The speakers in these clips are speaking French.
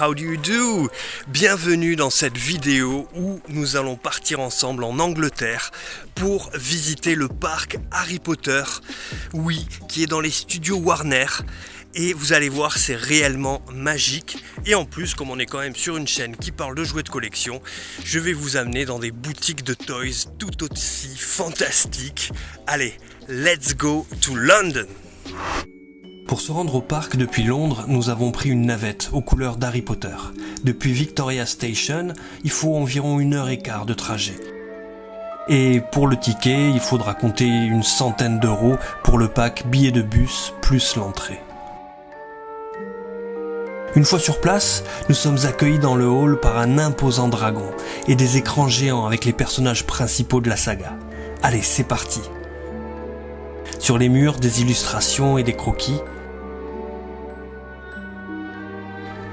how do you do? Bienvenue dans cette vidéo où nous allons partir ensemble en Angleterre pour visiter le parc Harry Potter, oui, qui est dans les studios Warner. Et vous allez voir, c'est réellement magique. Et en plus, comme on est quand même sur une chaîne qui parle de jouets de collection, je vais vous amener dans des boutiques de toys tout aussi fantastiques. Allez, let's go to London! Pour se rendre au parc depuis Londres, nous avons pris une navette aux couleurs d'Harry Potter. Depuis Victoria Station, il faut environ 1h15 de trajet. Et pour le ticket, il faudra compter une centaine d'euros pour le pack billet de bus plus l'entrée. Une fois sur place, nous sommes accueillis dans le hall par un imposant dragon et des écrans géants avec les personnages principaux de la saga. Allez, c'est parti! Sur les murs, des illustrations et des croquis.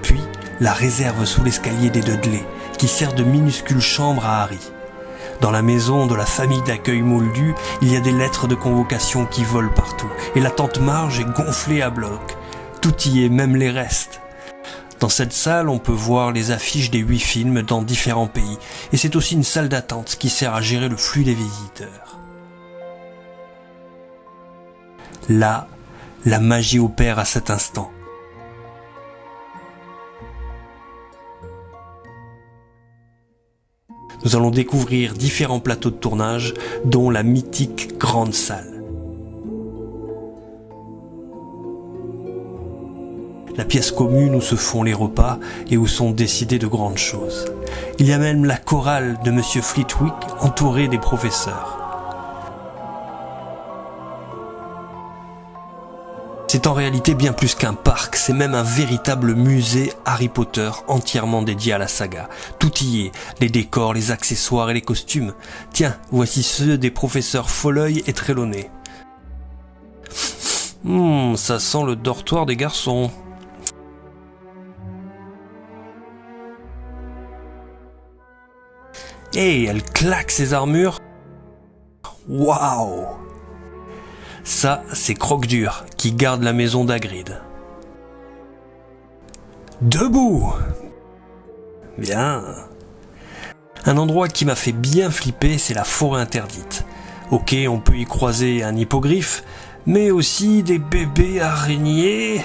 Puis, la réserve sous l'escalier des Dudley, qui sert de minuscule chambre à Harry. Dans la maison de la famille d'accueil Moldu, il y a des lettres de convocation qui volent partout, et la tante Marge est gonflée à bloc. Tout y est, même les restes. Dans cette salle, on peut voir les affiches des 8 films dans différents pays, et c'est aussi une salle d'attente qui sert à gérer le flux des visiteurs. Là, la magie opère à cet instant. Nous allons découvrir différents plateaux de tournage, dont la mythique grande salle. La pièce commune où se font les repas et où sont décidées de grandes choses. Il y a même la chorale de Monsieur Flitwick entourée des professeurs. C'est en réalité bien plus qu'un parc, c'est même un véritable musée Harry Potter entièrement dédié à la saga. Tout y est, les décors, les accessoires et les costumes. Tiens, voici ceux des professeurs Folleuil et Trelawney. Ça sent le dortoir des garçons. Hey, elle claque ses armures. Waouh! Ça, c'est Croque-Dur, qui garde la maison d'Hagrid. Debout! Bien. Un endroit qui m'a fait bien flipper, c'est la forêt interdite. Ok, on peut y croiser un hippogriffe, mais aussi des bébés araignées.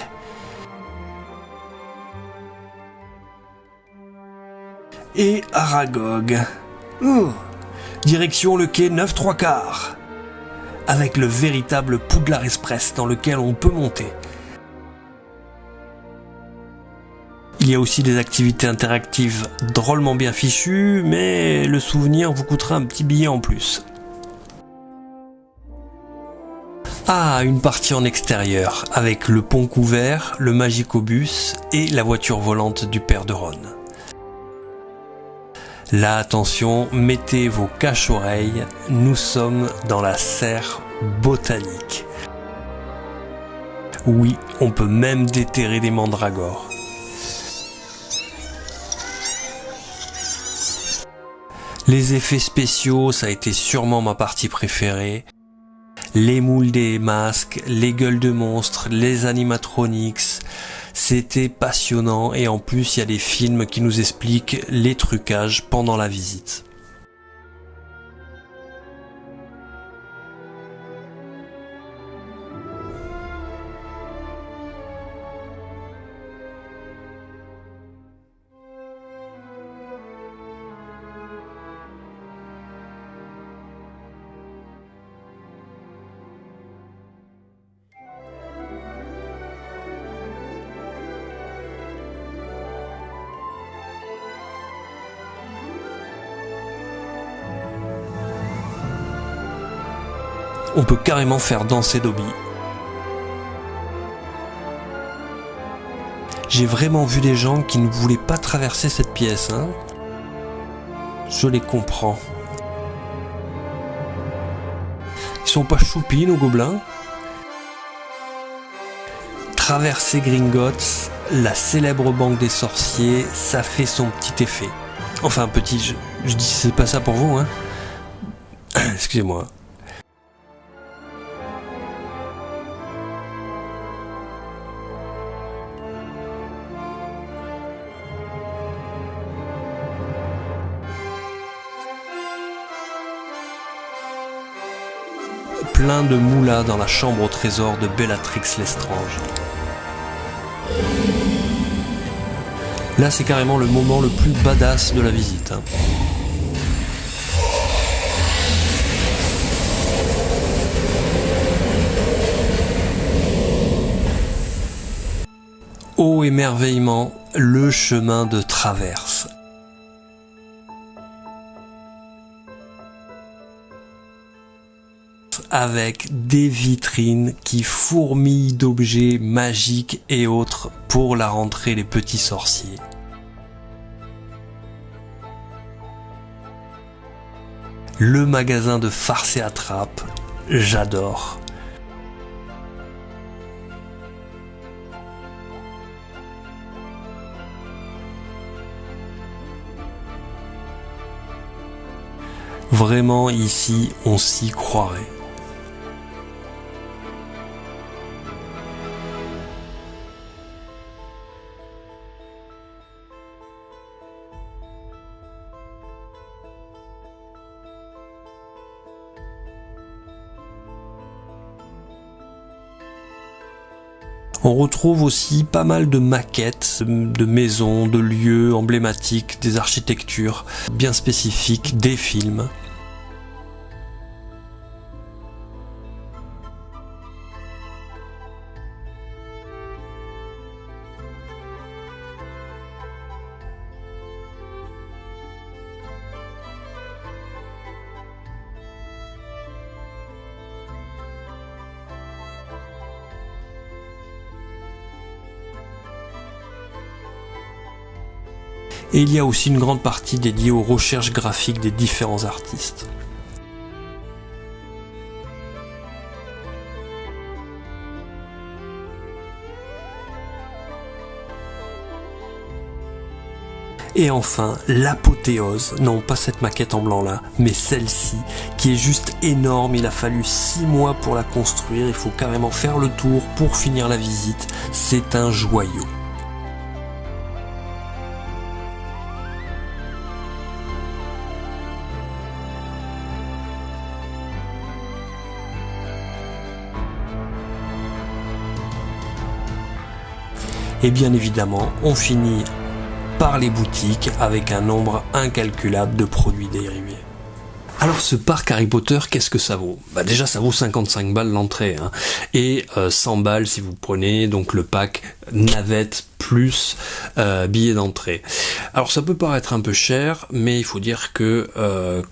Et Aragog. Direction le quai 9 3/4. Avec le véritable Poudlard Express dans lequel on peut monter. Il y a aussi des activités interactives drôlement bien fichues, mais le souvenir vous coûtera un petit billet en plus. Ah, une partie en extérieur, avec le pont couvert, le Magicobus et la voiture volante du père de Ron. Là, attention, mettez vos cache-oreilles, nous sommes dans la serre botanique. Oui, on peut même déterrer des mandragores. Les effets spéciaux, ça a été sûrement ma partie préférée. Les moules des masques, les gueules de monstres, les animatronics... C'était passionnant et en plus il y a des films qui nous expliquent les trucages pendant la visite. On peut carrément faire danser Dobby. J'ai vraiment vu des gens qui ne voulaient pas traverser cette pièce, hein. Je les comprends. Ils sont pas choupis, nos gobelins. Traverser Gringotts, la célèbre banque des sorciers, ça fait son petit effet. Enfin, petit, je dis c'est pas ça pour vous, hein. Excusez-moi. plein de moulas dans la chambre au trésor de Bellatrix Lestrange. Là, c'est carrément le moment le plus badass de la visite. Ô émerveillement, le chemin de traverse. Avec des vitrines qui fourmillent d'objets magiques et autres pour la rentrée des petits sorciers. Le magasin de farce et attrape, j'adore. Vraiment ici, on s'y croirait. On retrouve aussi pas mal de maquettes, de maisons, de lieux emblématiques, des architectures bien spécifiques, des films. Et il y a aussi une grande partie dédiée aux recherches graphiques des différents artistes. Et enfin, l'apothéose, non pas cette maquette en blanc là, mais celle-ci, qui est juste énorme. Il a fallu 6 mois pour la construire, il faut carrément faire le tour pour finir la visite. C'est un joyau. Et bien évidemment, on finit par les boutiques avec un nombre incalculable de produits dérivés. Alors ce parc Harry Potter, qu'est-ce que ça vaut ? Bah déjà ça vaut 55 balles l'entrée, hein, et 100 balles si vous prenez donc le pack navette plus billet d'entrée. Alors ça peut paraître un peu cher, mais il faut dire que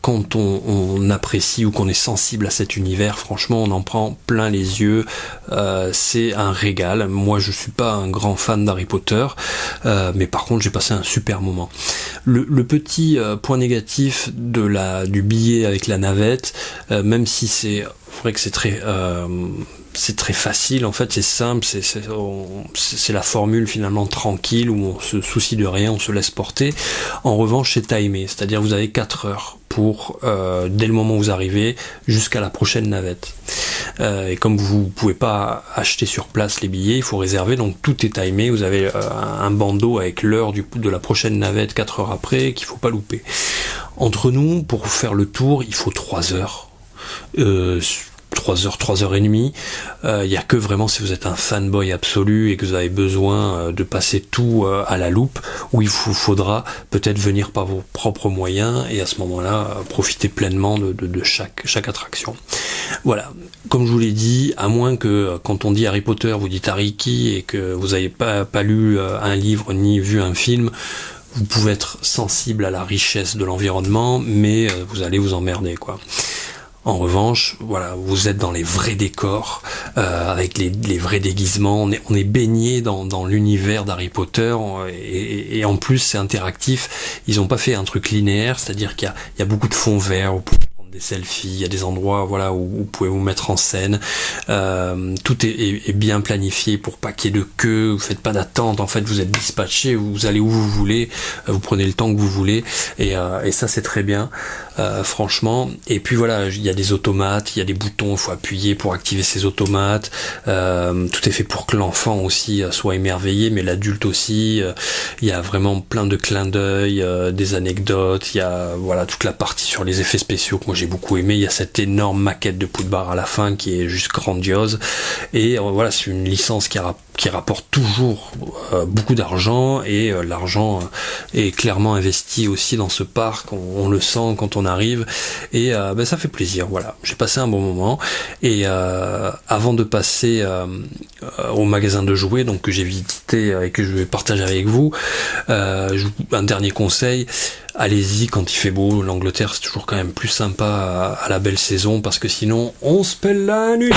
quand on apprécie ou qu'on est sensible à cet univers, franchement on en prend plein les yeux, c'est un régal. Moi je suis pas un grand fan d'Harry Potter, mais par contre j'ai passé un super moment. Le petit point négatif du billet avec la navette, même si c'est vrai que c'est très facile, en fait, c'est simple, c'est la formule finalement tranquille où on se soucie de rien, on se laisse porter. En revanche, c'est timé, c'est-à-dire vous avez 4 heures pour, dès le moment où vous arrivez, jusqu'à la prochaine navette. Et comme vous pouvez pas acheter sur place les billets, il faut réserver, donc tout est timé, vous avez un bandeau avec l'heure de la prochaine navette 4 heures après, qu'il faut pas louper. Entre nous, pour faire le tour, il faut 3 heures. 3 heures et demie. Il y a que vraiment si vous êtes un fanboy absolu et que vous avez besoin de passer tout à la loupe, où il vous faudra peut-être venir par vos propres moyens et à ce moment-là profiter pleinement de chaque attraction. Voilà, comme je vous l'ai dit, à moins que quand on dit Harry Potter vous dites Hariki et que vous n'avez pas lu un livre ni vu un film, vous pouvez être sensible à la richesse de l'environnement, mais vous allez vous emmerder quoi. En revanche, voilà, vous êtes dans les vrais décors, avec les vrais déguisements. On est baigné dans l'univers d'Harry Potter et en plus c'est interactif. Ils ont pas fait un truc linéaire, c'est-à-dire qu'il y a beaucoup de fonds verts. Vous pouvez prendre des selfies, il y a des endroits voilà où vous pouvez vous mettre en scène. Tout est bien planifié pour pas qu'il y ait de queue. Vous faites pas d'attente. En fait, vous êtes dispatché, vous allez où vous voulez, vous prenez le temps que vous voulez et ça c'est très bien. franchement. Et puis voilà, il y a des automates, il y a des boutons, il faut appuyer pour activer ces automates. Tout est fait pour que l'enfant aussi soit émerveillé, mais l'adulte aussi. Il y a vraiment plein de clins d'œil, des anecdotes. Il y a voilà toute la partie sur les effets spéciaux que moi j'ai beaucoup aimé. Il y a cette énorme maquette de Poudlard à la fin qui est juste grandiose. Et voilà, c'est une licence qui rapporte toujours beaucoup d'argent, et l'argent est clairement investi aussi dans ce parc. On le sent quand on arrive, et ça fait plaisir. Voilà, j'ai passé un bon moment. Et avant de passer au magasin de jouets, donc que j'ai visité et que je vais partager avec vous, un dernier conseil. Allez-y quand il fait beau. L'Angleterre, c'est toujours quand même plus sympa à la belle saison, parce que sinon on se pèle la nuit.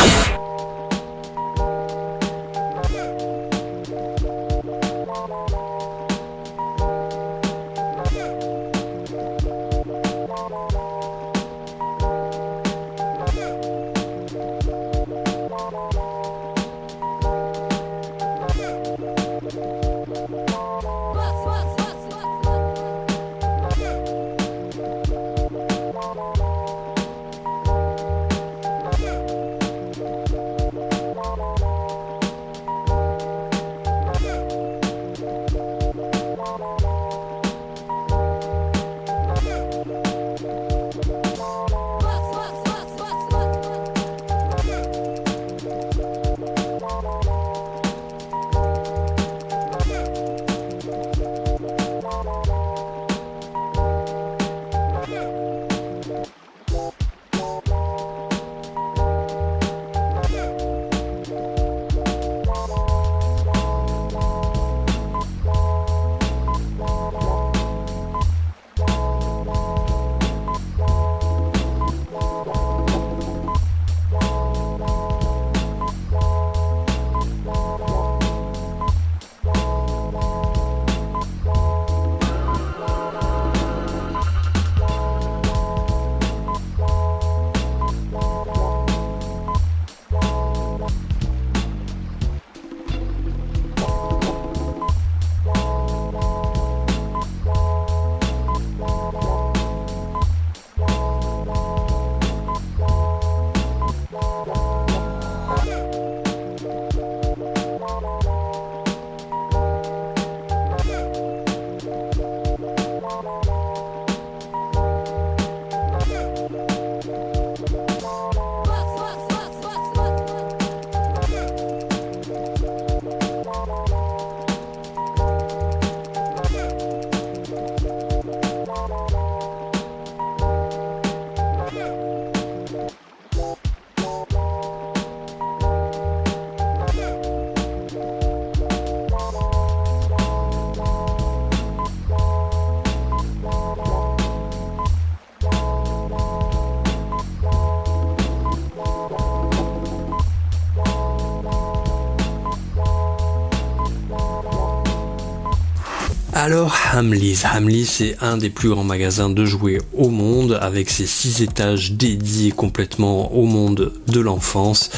Alors Hamleys c'est un des plus grands magasins de jouets au monde, avec ses 6 étages dédiés complètement au monde de l'enfance.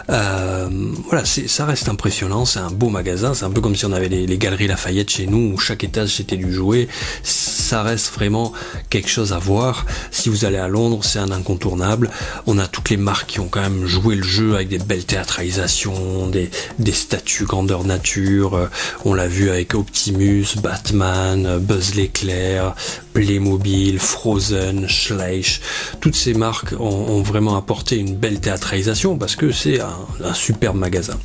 Voilà, ça reste impressionnant, c'est un beau magasin, c'est un peu comme si on avait les galeries Lafayette chez nous, où chaque étage c'était du jouet. Ça reste vraiment quelque chose à voir. Si vous allez à Londres, c'est un incontournable. On a toutes les marques qui ont quand même joué le jeu, avec des belles théâtralisations, des statues grandeur nature. On l'a vu avec Optimus, Batman, Buzz l'éclair, Playmobil, Frozen, Schleich. Toutes ces marques ont vraiment apporté une belle théâtralisation, parce que c'est un superbe magasin.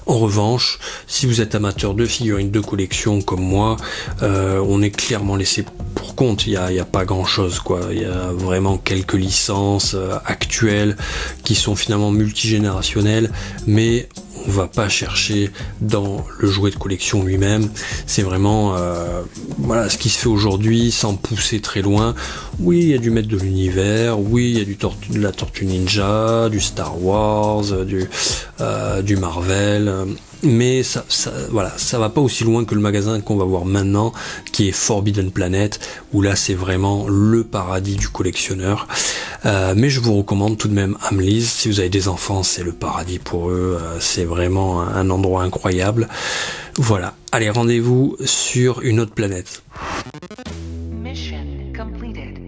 En revanche, si vous êtes amateur de figurines de collection comme moi, on est clairement laissé pour compte. Il y a pas grand chose, quoi. Il y a vraiment quelques licences actuelles qui sont finalement multigénérationnelles, mais on va pas chercher dans le jouet de collection lui-même. C'est vraiment voilà ce qui se fait aujourd'hui, sans pousser très loin. Oui, il y a du maître de l'univers, oui, il y a de la Tortue Ninja, du Star Wars, du Marvel, mais ça va pas aussi loin que le magasin qu'on va voir maintenant, qui est Forbidden Planet, où là c'est vraiment le paradis du collectionneur. Mais je vous recommande tout de même Hamleys. Si vous avez des enfants, c'est le paradis pour eux. C'est vraiment un endroit incroyable. Voilà. Allez, rendez-vous sur une autre planète. Mission completed.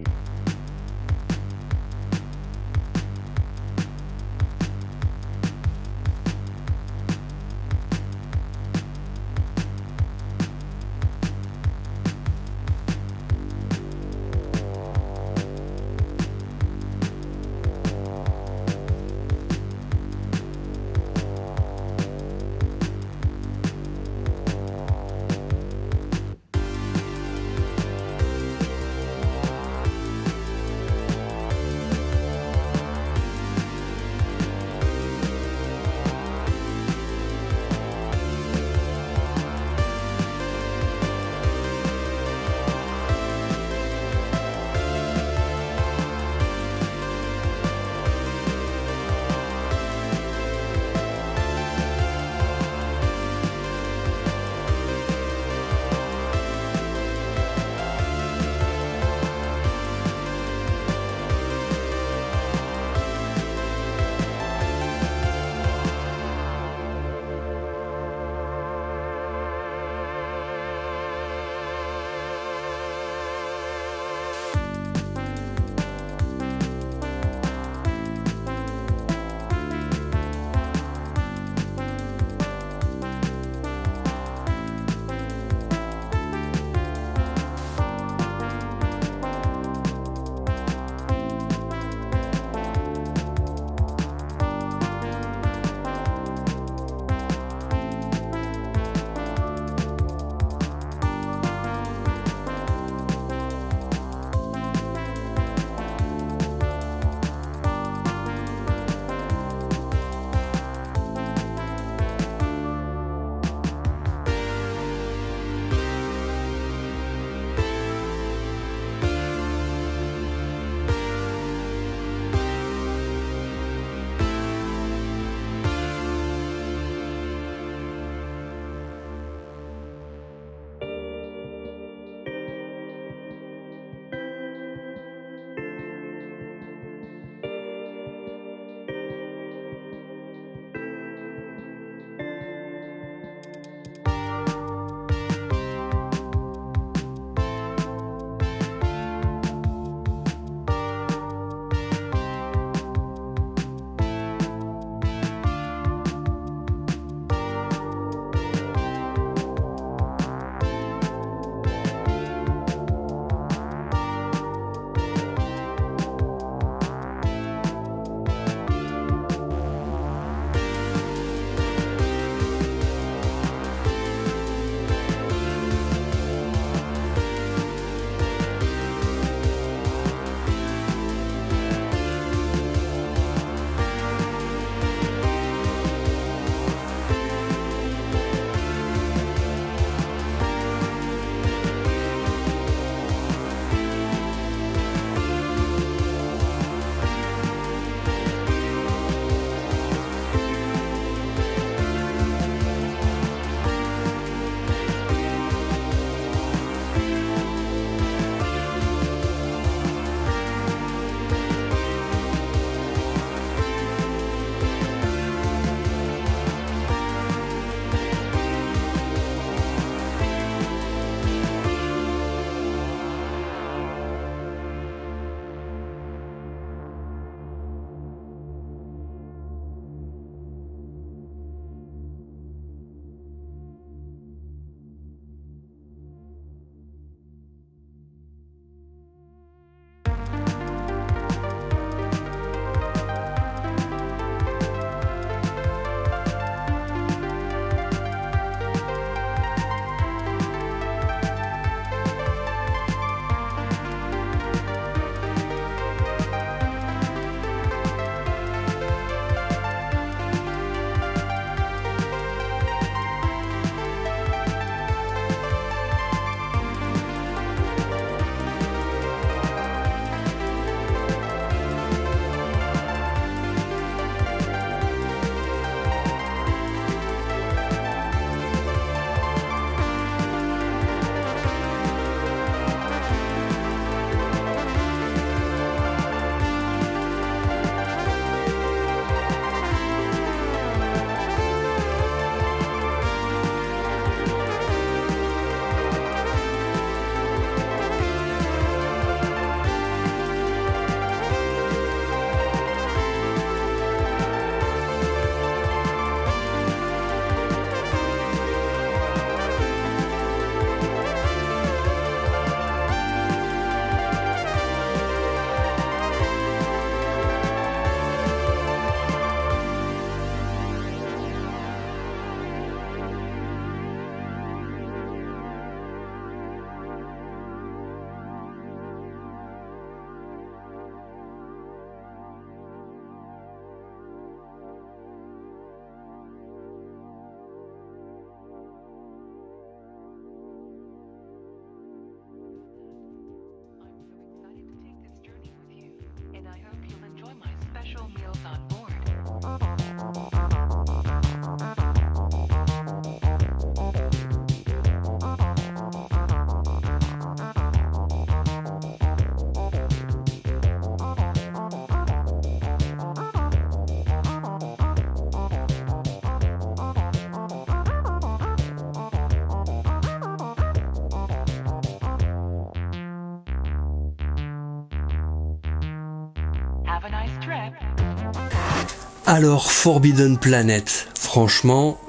Alors, Forbidden Planet, franchement,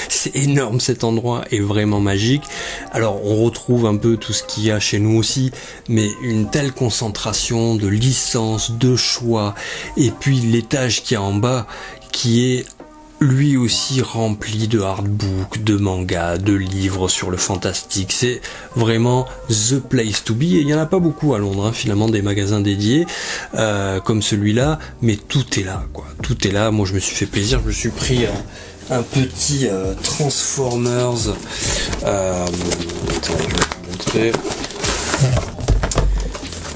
c'est énorme, cet endroit est vraiment magique. Alors on retrouve un peu tout ce qu'il y a chez nous aussi, mais une telle concentration de licences, de choix, et puis l'étage qui est en bas qui est lui aussi rempli de artbooks, de mangas, de livres sur le fantastique. C'est vraiment the place to be, et il n'y en a pas beaucoup à Londres, finalement, des magasins dédiés comme celui-là, mais tout est là, quoi. Tout est là. Moi je me suis fait plaisir, je me suis pris un petit Transformers. Attends, je vais vous montrer.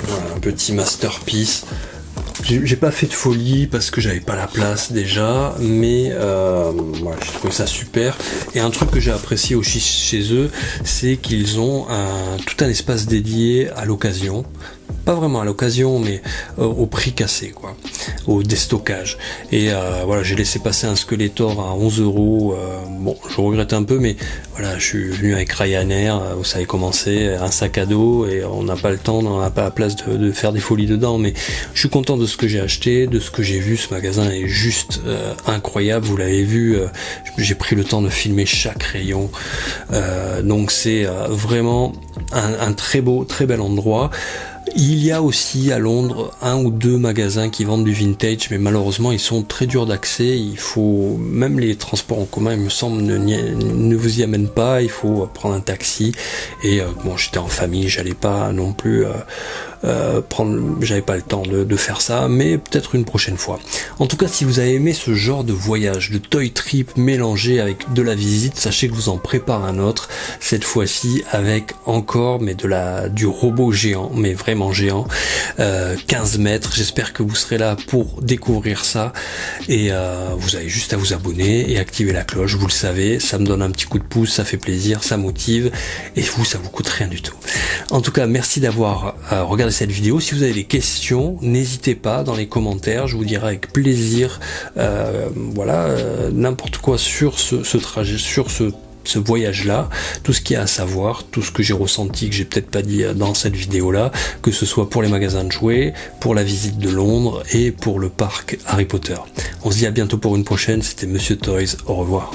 Voilà, un petit masterpiece. J'ai pas fait de folie parce que j'avais pas la place déjà, mais voilà, j'ai trouvé ça super. Et un truc que j'ai apprécié aussi chez eux, c'est qu'ils ont tout un espace dédié à l'occasion. Pas vraiment à l'occasion, mais au prix cassé, quoi, au déstockage. Et voilà, j'ai laissé passer un Skeletor à 11 €. Bon, je regrette un peu, mais voilà, je suis venu avec Ryanair, où ça avait commencé, un sac à dos, et on n'a pas le temps, on n'a pas la place de faire des folies dedans. Mais je suis content de ce que j'ai acheté, de ce que j'ai vu. Ce magasin est juste incroyable. Vous l'avez vu, j'ai pris le temps de filmer chaque rayon. Donc c'est vraiment un très beau, très bel endroit. Il y a aussi à Londres 1 ou 2 magasins qui vendent du vintage, mais malheureusement ils sont très durs d'accès. Il faut, même les transports en commun, il me semble, ne vous y amènent pas. Il faut prendre un taxi. Et bon, j'étais en famille, j'allais pas non plus j'avais pas le temps de faire ça, mais peut-être une prochaine fois. En tout cas, si vous avez aimé ce genre de voyage, de toy trip mélangé avec de la visite, sachez que je vous en prépare un autre, cette fois-ci avec encore du robot géant, mais vraiment géant, 15 mètres. J'espère que vous serez là pour découvrir ça, et vous avez juste à vous abonner et activer la cloche. Vous le savez, ça me donne un petit coup de pouce, ça fait plaisir, ça motive, et vous, ça vous coûte rien du tout. En tout cas, merci d'avoir regardé cette vidéo. Si vous avez des questions, n'hésitez pas dans les commentaires, je vous dirai avec plaisir n'importe quoi sur ce trajet, sur ce voyage-là, tout ce qu'il y a à savoir, tout ce que j'ai ressenti, que j'ai peut-être pas dit dans cette vidéo-là, que ce soit pour les magasins de jouets, pour la visite de Londres et pour le parc Harry Potter. On se dit à bientôt pour une prochaine, c'était Monsieur Toys, au revoir.